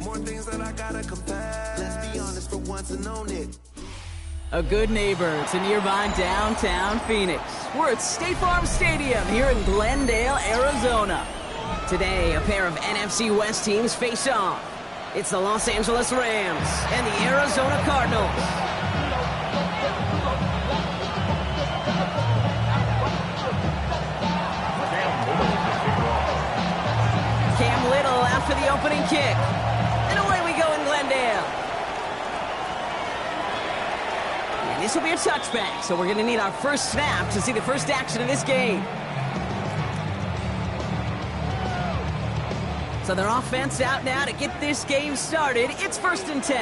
More things that I gotta compare. Let's be honest for once and own it. A good neighbor to nearby downtown Phoenix. We're at State Farm Stadium here in Glendale, Arizona. Today, a pair of NFC West teams face off. It's the Los Angeles Rams and the Arizona Cardinals. Cam Little after the opening kick. And away we go in Glendale. And this will be a touchback, so we're going to need our first snap to see the first action of this game. So their offense out now to get this game started. It's 1st and 10.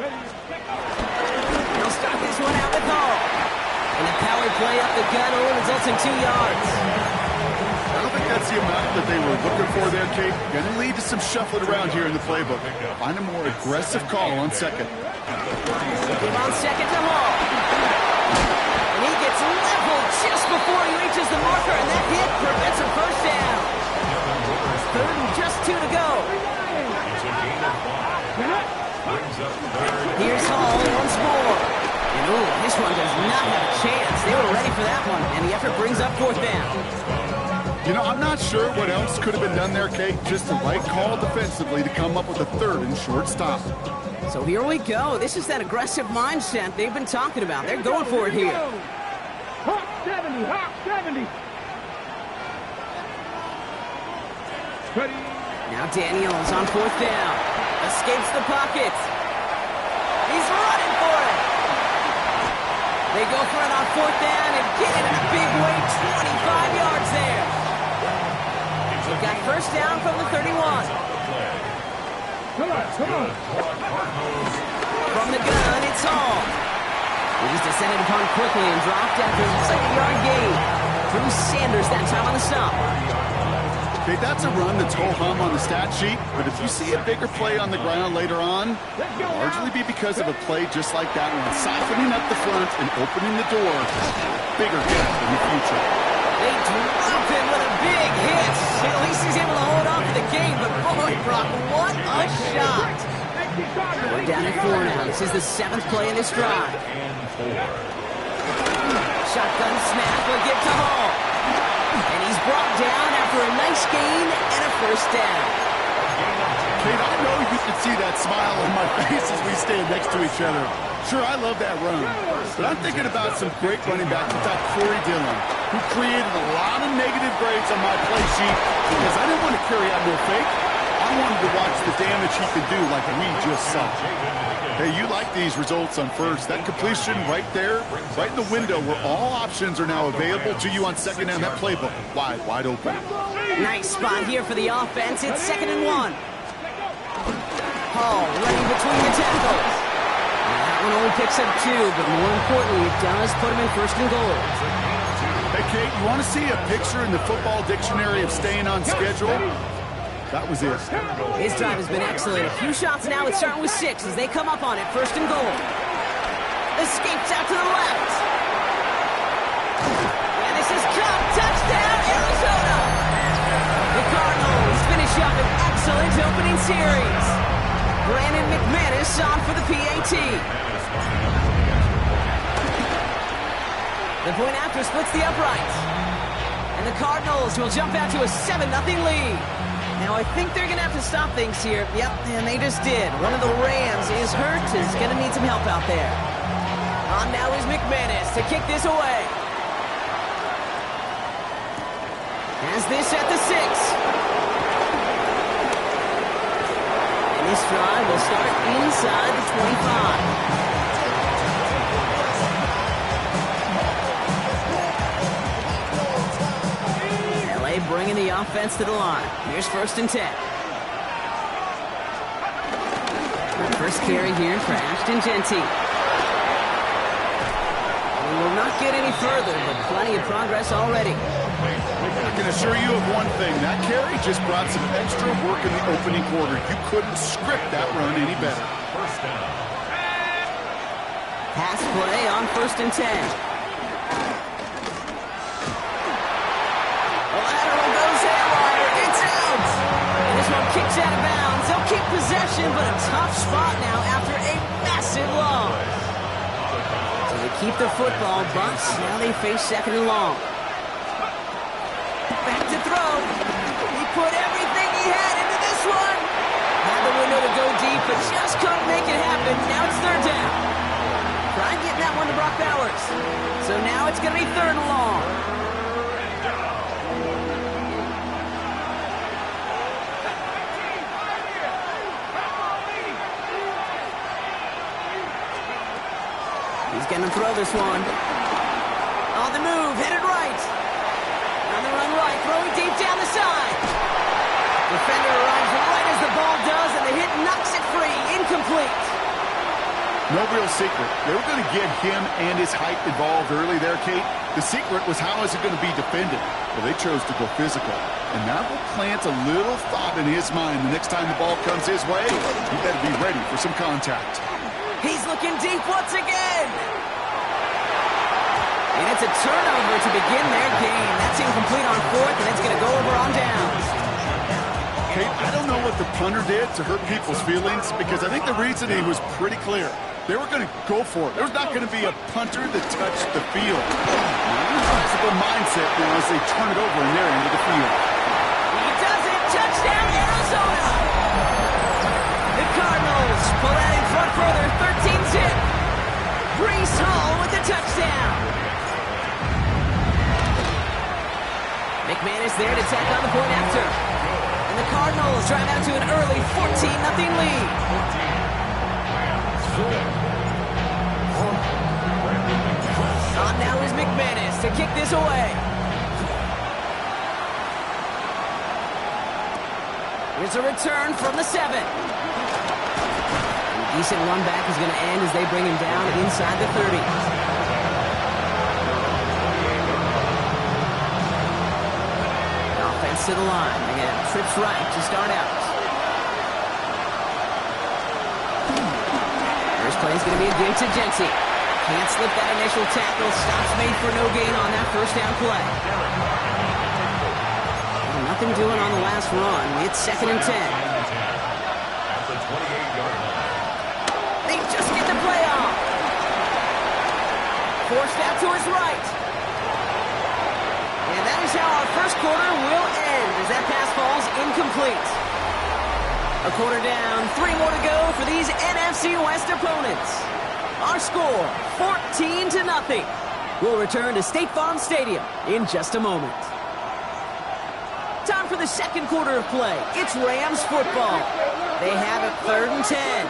They'll start this one out with Hall. And a power play up the gut only results in 2 yards. I don't think that's the amount that they were looking for there, Kate. Going to lead to some shuffling around here in the playbook. Find a more aggressive call on second. Give on second to Hall. And he gets leveled just before he reaches the marker, and that hit prevents a first down. 3rd and just 2 to go. Here's Hall once more. And ooh, this one does not have a chance. They were ready for that one, and the effort brings up 4th down. You know, I'm not sure what else could have been done there, Kate. Just the right call defensively to come up with a 3rd and short stop. So here we go. This is that aggressive mindset they've been talking about. They're going for it here. Hawk 70, Hawk 70. Ready. Now Daniels on 4th down. Escapes the pocket. He's running for it. They go for it on 4th down and get it in a big way. 25 yards there. They've got first down from the 31. Come on. From the gun, it's Hall. He's descended upon quickly and dropped after a 2nd-yard gain. Drew Sanders that time on the stop. Okay, that's a run that's ho-hum on the stat sheet, but if you see a bigger play on the ground later on, it'll largely be because of a play just like that one, softening up the front and opening the door. Bigger hit in the future. They drop him with a big hit. At least he's able to hold on to the game, but boy, Brock, what a shot. We're down at 4 now. This is the 7th play in this drive. Shotgun snap will get to Hall. And he's brought down after a nice gain and a first down. Kate, I know you can see that smile on my face as we stand next to each other. Sure, I love that run, but I'm thinking about some great running backs like Corey Dillon, who created a lot of negative grades on my play sheet because I didn't want to carry out no fake. I wanted to watch the damage he could do like we just saw. Hey, you like these results on first. That completion right there, right in the window where all options are now available to you on second down. That playbook wide open. Nice spot here for the offense. It's 2nd and 1. Hall running between the tackles. That one only picks up 2, but more importantly, it does put him in 1st and goal. Hey, Kate, you want to see a picture in the football dictionary of staying on schedule? That was it. His drive has been excellent. A few shots now. It's starting with 6 as they come up on it. 1st and goal. Escapes out to the left. And this is caught. Touchdown, Arizona. The Cardinals finish up an excellent opening series. Brandon McManus on for the PAT. The point after splits the uprights. And the Cardinals will jump out to a 7-0 lead. Now, I think they're going to have to stop things here. Yep, and they just did. One of the Rams is hurt, is going to need some help out there. On now is McManus to kick this away. Has this at the 6. And this drive will start inside the 25. Bringing the offense to the line. Here's 1st and 10. First carry here for Ashton Genty. We will not get any further, but plenty of progress already. I can assure you of one thing. That carry just brought some extra work in the opening quarter. You couldn't script that run any better. Pass play on 1st and 10. The lateral goes haywire. It's out. And this one kicks out of bounds. They'll keep possession, but a tough spot now after a massive loss. So they keep the football, but now they face 2nd and long. Back to throw. He put everything he had into this one. Had the window to go deep, but just couldn't make it happen. Now it's 3rd down. Trying getting that one to Brock Bowers. So now it's going to be 3rd and long. He's going to throw this one. On the move, headed right. On the run right, throwing deep down the side. Defender arrives right as the ball does, and the hit knocks it free. Incomplete. No real secret. They were going to get him and his height involved early there, Kate. The secret was how is it going to be defended? Well, they chose to go physical. And that will plant a little thought in his mind the next time the ball comes his way. He better be ready for some contact. He's looking deep once again. And it's a turnover to begin their game. That's incomplete on 4th, and it's going to go over on downs. Kate, I don't know what the punter did to hurt people's feelings because I think the reasoning was pretty clear. They were going to go for it. There's not going to be a punter that touched the field. Possible mindset now as they turn it over in their end of the field. He does it. Touchdown, Arizona. The Cardinals pull out in front further, 13-zip. Breece Hall with the touchdown. McManus there to tack on the point after. And the Cardinals drive out to an early 14-0 lead. On now is McManus to kick this away. Here's a return from the 7. A decent run back is going to end as they bring him down inside the 30. Offense to the line. They get trips right to start out. First play is going to be a dig to Jency. Can't slip that initial tackle. Stops made for no gain on that 1st down play. Well, nothing doing on the last run. It's 2nd and 10. They just get the play off. Forced out to his right. And that is how our first quarter will end as that pass falls incomplete. A quarter down, 3 more to go for these NFC West opponents. Our score, 14-0. We'll return to State Farm Stadium in just a moment. Time for the second quarter of play. It's Rams football. They have it 3rd and 10.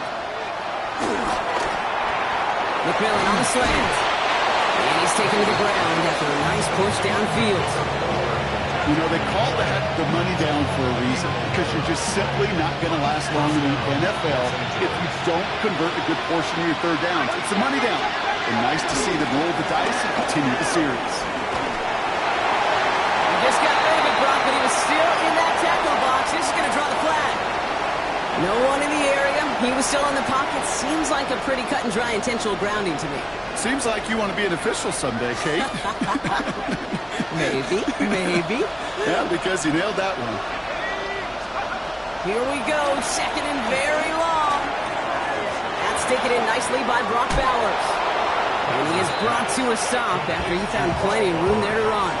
McMillan on the slant. And he's taken to the ground after a nice push downfield. You know, they call that the money down for a reason because you're just simply not going to last long in the NFL if you don't convert a good portion of your 3rd downs. It's the money down. And nice to see them roll the dice and continue the series. He just got rid of it, Brock, but he was still in that tackle box. This is going to draw the flag. No one in the area. He was still in the pocket. Seems like a pretty cut and dry intentional grounding to me. Seems like you want to be an official someday, Kate. Maybe, maybe. Yeah, because you nailed that one. Here we go, 2nd and very long. That's taken in nicely by Brock Bowers. And he is brought to a stop after he found plenty of room there to run.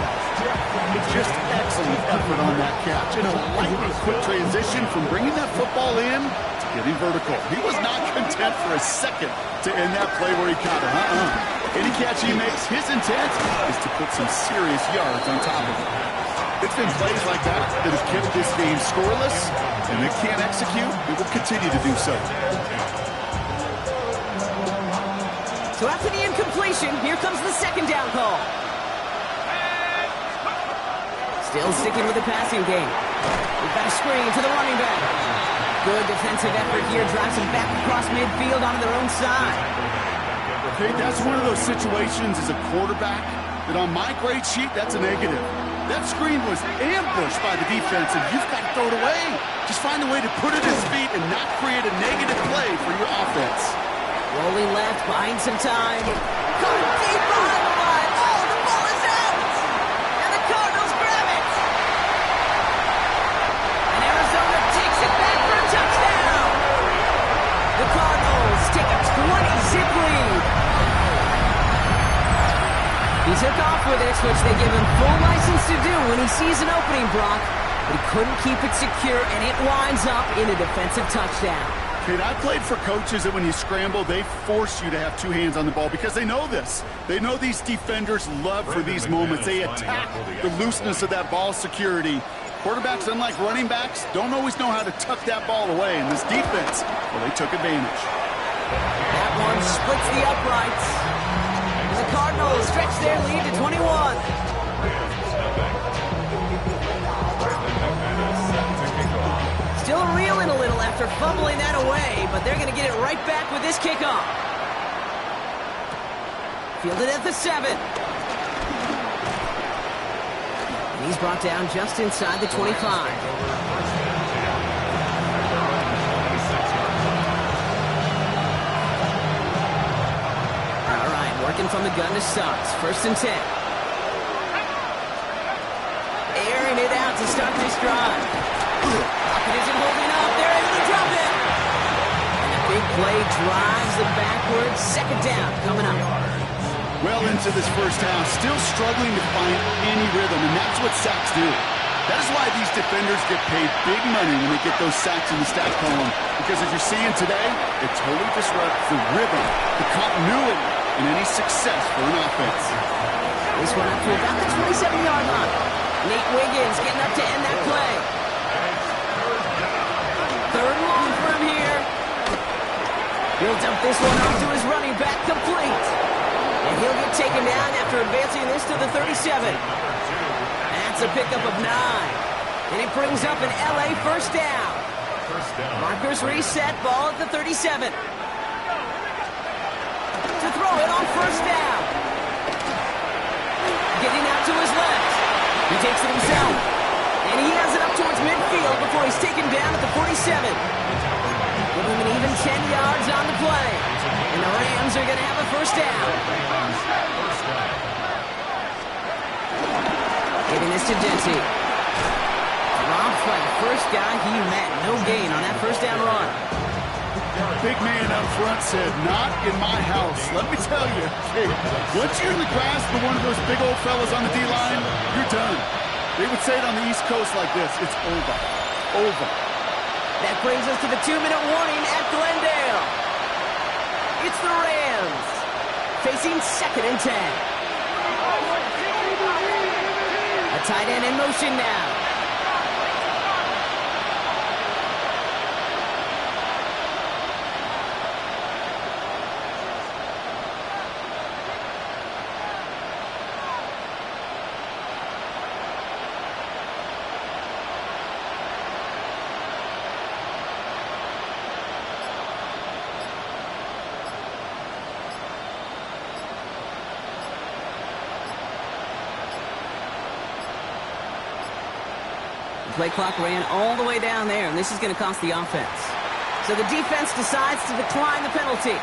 Just excellent effort on that catch. And a lightning quick transition from bringing that football in to getting vertical. He was not content for a second to end that play where he caught it. Any catch he makes, his intent is to put some serious yards on top of it. It's been plays like that that have kept this game scoreless, and they can't execute. It will continue to do so. So after the incompletion, here comes the 2nd down call. Still sticking with the passing game. We've got a screen to the running back. Good defensive effort here. Drives him back across midfield onto their own side. Okay, that's one of those situations as a quarterback that on my grade sheet, that's a negative. That screen was ambushed by the defense, and you've got to throw it away. Just find a way to put it at his feet and not create a negative play for your offense. Rolling left, buying some time. Caught deep behind the line. Oh, the ball is out! And the Cardinals grab it! And Arizona takes it back for a touchdown! The Cardinals take a 20-zip lead. He took off with it, which they give him full license to do when he sees an opening, Brock. But he couldn't keep it secure, and it winds up in a defensive touchdown. Kid, I played for coaches that when you scramble, they force you to have two hands on the ball because they know this. They know these defenders love for these moments. They attack the looseness of that ball security. Quarterbacks, unlike running backs, don't always know how to tuck that ball away. And this defense, well, they took advantage. That one splits the uprights. The Cardinals stretch their lead to 21. Still reeling a little after fumbling that away, but they're going to get it right back with this kickoff. Fielded at the 7. And he's brought down just inside the 25. All right, working from the gun to Suggs. 1st and 10. Airing it out to start this drive. Pocket isn't holding up. They're able to drop it. And a big play drives them backwards. 2nd down coming up. Well into this first half, still struggling to find any rhythm, and that's what sacks do. That is why these defenders get paid big money when they get those sacks in the stat column, because as you're seeing today, it totally disrupts the rhythm, the continuity, and any success for an offense. This one up to about the 27-yard line. Nate Wiggins getting up to end that play. 3rd long for him here. He'll dump this one off to his running back, complete. And he'll get taken down after advancing this to the 37. That's a pickup of 9. And it brings up an LA first down. Markers reset, ball at the 37. To throw it on 1st down. Getting out to his left. He takes it himself. And he has it up towards midfield before he's taken down at the 47. Give him an even 10 yards on the play. And the Rams are going to have a 1st down. Giving this to Denty. Robbed by the first guy he met. No gain on that 1st down run. Big man up front said, not in my house. Let me tell you, hey, once you're in the grasp of one of those big old fellas on the D-line, you're done. They would say it on the East Coast like this, it's over. Over. That brings us to the 2-minute warning at Glendale. It's the Rams facing 2nd and 10. A tight end in motion now. Play clock ran all the way down there, and this is going to cost the offense. So the defense decides to decline the penalty.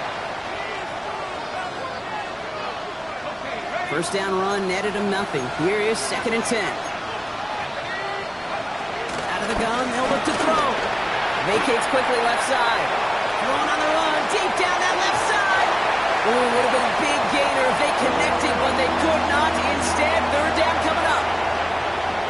1st down run netted him nothing. Here is 2nd and 10. Out of the gun, they'll look to throw. Vacates quickly left side. Throwing on the run, deep down that left side. Ooh, would have been a big gainer if they connected, but they could not. Instead, 3rd down coming up.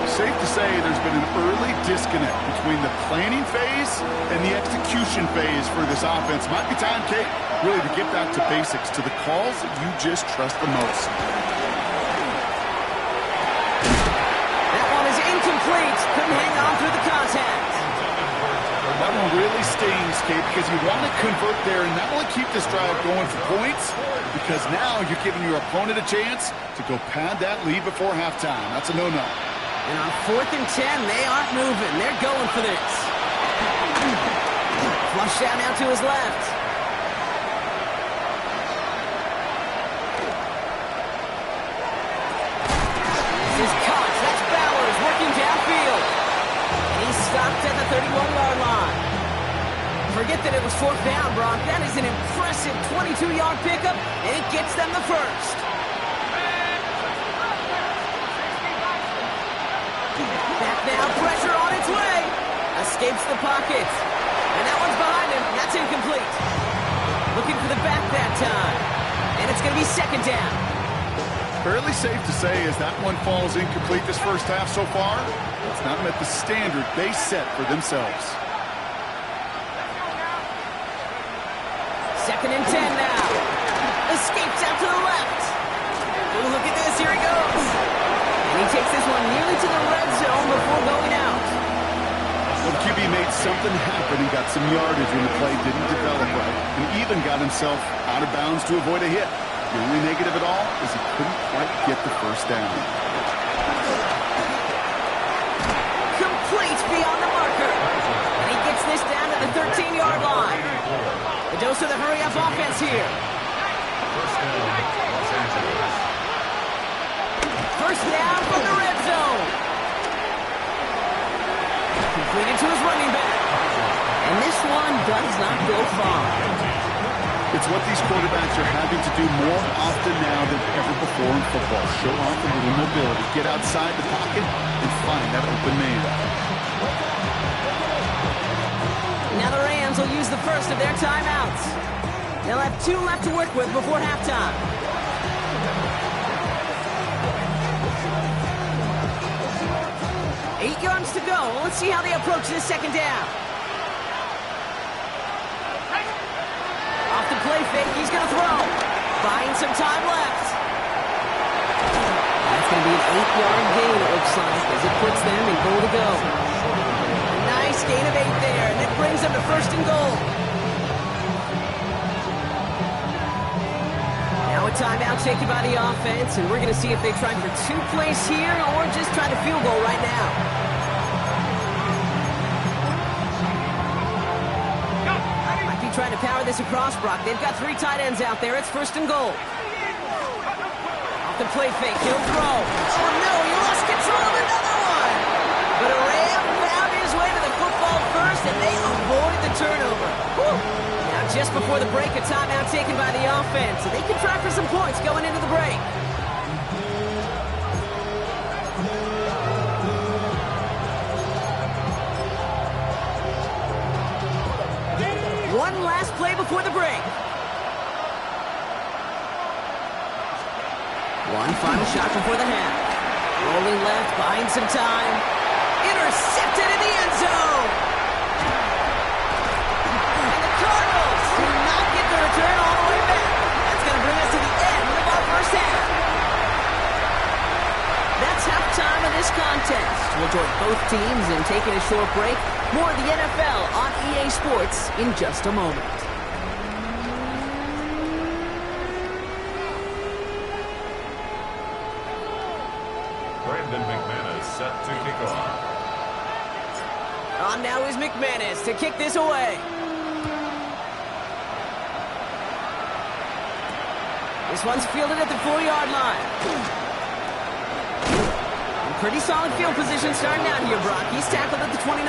Safe to say there's been an early disconnect between the planning phase and the execution phase for this offense. Might be time, Kate, really to get back to basics, to the calls that you just trust the most. That one is incomplete. Couldn't hang on through the contact. That one really stings, Kate, because you want to convert there and not only keep this drive going for points, because now you're giving your opponent a chance to go pad that lead before halftime. That's a no-no. And on 4th and 10, they aren't moving. They're going for this. Flush down now to his left. This is caught. That's bound. 31-yard line. Forget that it was fourth down, Brock. That is an impressive 22-yard pickup, and it gets them the first. Back now, pressure on its way. Escapes the pocket. And that one's behind him. That's incomplete. Looking for the back that time. And it's going to be second down. Fairly safe to say as that one falls incomplete this first half so far, it's not met the standard they set for themselves. Second and 10 now. Escapes out to the left. Ooh, look at this. Here he goes. And he takes this one nearly to the red zone before going out. Well, QB made something happen and got some yardage when the play didn't develop right, and even got himself out of bounds to avoid a hit. The only negative at all is he couldn't quite get the first down. Complete beyond the marker. And he gets this down to the 13-yard line. The dose of the hurry-up offense here. First down from the red zone. Completed to his running back. And this one does not go far. It's what these quarterbacks are having to do more often now than ever before in football. Show off a little mobility, get outside the pocket, and find that open man. Now the Rams will use the first of their timeouts. They'll have 2 left to work with before halftime. Eight yards to go. Let's see how they approach this second down. Off the play fake, he's going to throw. Buying some time left. That's going to be an 8-yard gain, it looks like, as it puts them in goal to go. Nice gain of 8 there, and it brings them to first and goal. Now a timeout taken by the offense, and we're going to see if they try for 2 plays here or just try the field goal right now. Might be trying to power this across, Brock. They've got 3 tight ends out there. It's first and goal. Off the play fake, he'll throw. Oh no, he lost control of another one. But a Ram found his way to the football first, and they avoid the turnover. Whew. Now just before the break, a timeout taken by the offense, and they can try for some points going into the break. One last play before the break. One final shot before the half. Rolling left, buying some time. Intercepted in the end zone. And the Cardinals do not get the return all the way back. That's going to bring us to the end of our first half. That's halftime of this contest. We'll join both teams in taking a short break. More of the NFL on EA Sports in just a moment. Set to kick off. On now is McManus to kick this away. This one's fielded at the 4-yard line. And pretty solid field position starting out here, Brock. He's tackled at the 29.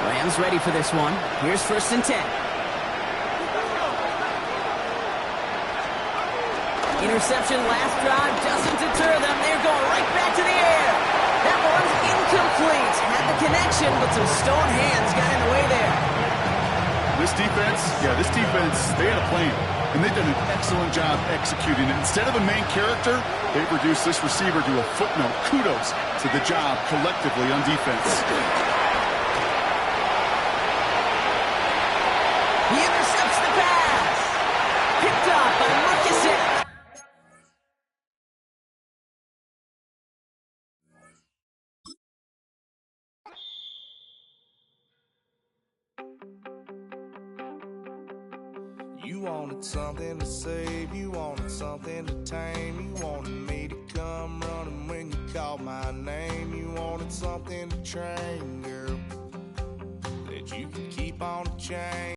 Rams ready for this one. Here's first and 10. Interception last drive doesn't deter them. They're going right back to the air. That one's incomplete. Had the connection, but some stone hands got in the way there. This defense, they had a plan, and they've done an excellent job executing it. Instead of a main character, they've reduced this receiver to a footnote. Kudos to the job collectively on defense. He intercepts the pass. Picked up by Marcus. You wanted something to save, you wanted something to tame, you wanted me to come running when you called my name, you wanted something to train, girl, that you could keep on the chain.